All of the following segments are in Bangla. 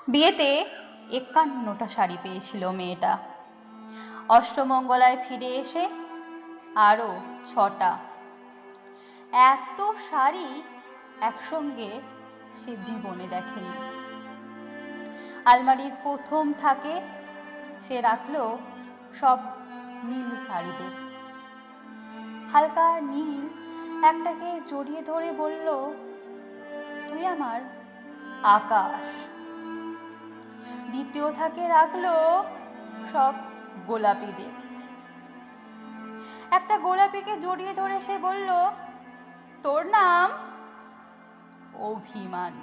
বিয়েতে ৫১টা শাড়ি পেয়েছিল মেয়েটা। অষ্টমঙ্গলায় ফিরে এসে আরও ৬টা। এত শাড়ি একসঙ্গে সে জীবনে দেখেনি। আলমারির প্রথম থাকে সে রাখলো সব নীল শাড়িদের। হালকা নীল একটাকে জড়িয়ে ধরে বলল, তুই আমার আকাশ। দ্বিতীয় থাকে রাখলো সব গোলাপিদের। একটা গোলাপিকে জড়িয়ে ধরে সে বলল, তোর নাম অভিমান।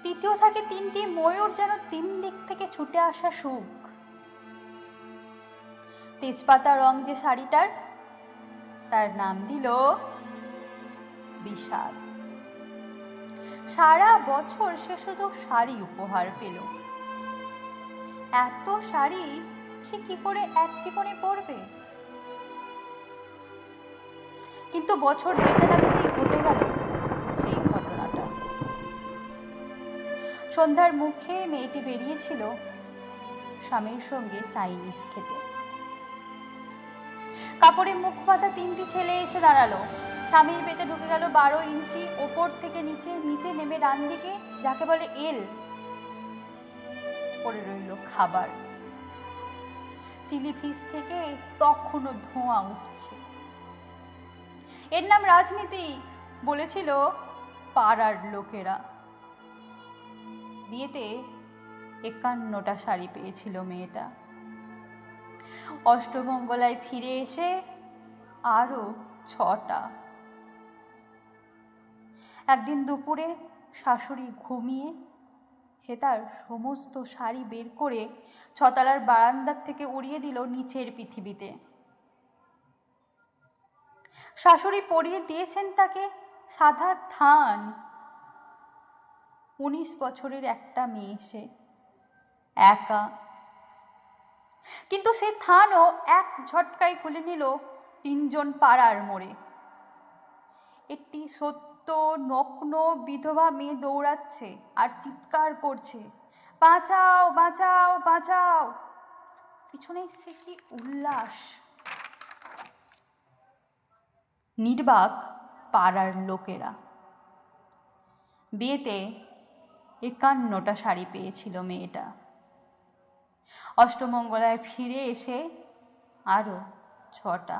তৃতীয় থাকে ৩টি ময়ূর, যেন ৩ দিক থেকে ছুটে আসা সুখ। তেজপাতা রং যে শাড়িটার, তার নাম দিল বিষাদ। সারা বছর সে শুধু শাড়ি উপহার পেল। এত শাড়ি সে কি করে এক জীবনে পরবে? কিন্তু বছর যেতে না যেতেই ঘটে গেল সেই ঘটনাটা। সন্ধ্যার মুখে মেয়েটি বেরিয়েছিল স্বামীর সঙ্গে চাইনিজ খেতে। কাপড়ে মুখ বাঁধা ৩টি ছেলে এসে দাঁড়ালো। স্বামীর পেটে ঢুকে গেল ১২ ইঞ্চি। ওপর থেকে নিচে, নিচে নেমে ডান দিকে যাকে বলে এল পড়ে রইল খাবার। চিলি ফিশ থেকে তখনও ধোঁয়া উঠছে। এর নাম রাজনীতি, বলেছিল পাড়ার লোকেরা। বিয়েতে ৫১টা শাড়ি পেয়েছিল মেয়েটা। অষ্টমঙ্গলায় ফিরে এসে আরও ৬টা। একদিন দুপুরে শাশুড়ি ঘুমিয়ে সে তার সমস্ত শাড়ি বের করে ৬তলার বারান্দার থেকে উড়িয়ে দিল নিচের পৃথিবীতে। শাশুড়ি পরিয়ে দিয়েছেন তাকে সাদা থান। ১৯ বছরের একটা মেয়ে সে, একা। কিন্তু সে থানও এক ঝটকায় খুলে নিল ৩জন পাড়ার মোড়ে। একটি সত্য নগ্ন বিধবা মেয়ে দৌড়াচ্ছে আর চিৎকার করছে, বাঁচাও বাঁচাও বাঁচাও। পিছনে সে কি উল্লাস! নির্বাক পাড়ার লোকেরা। বিয়েতে ৫১টা শাড়ি পেয়েছিল মেয়েটা। অষ্টমঙ্গলায় ফিরে এসে আরও ৬টা।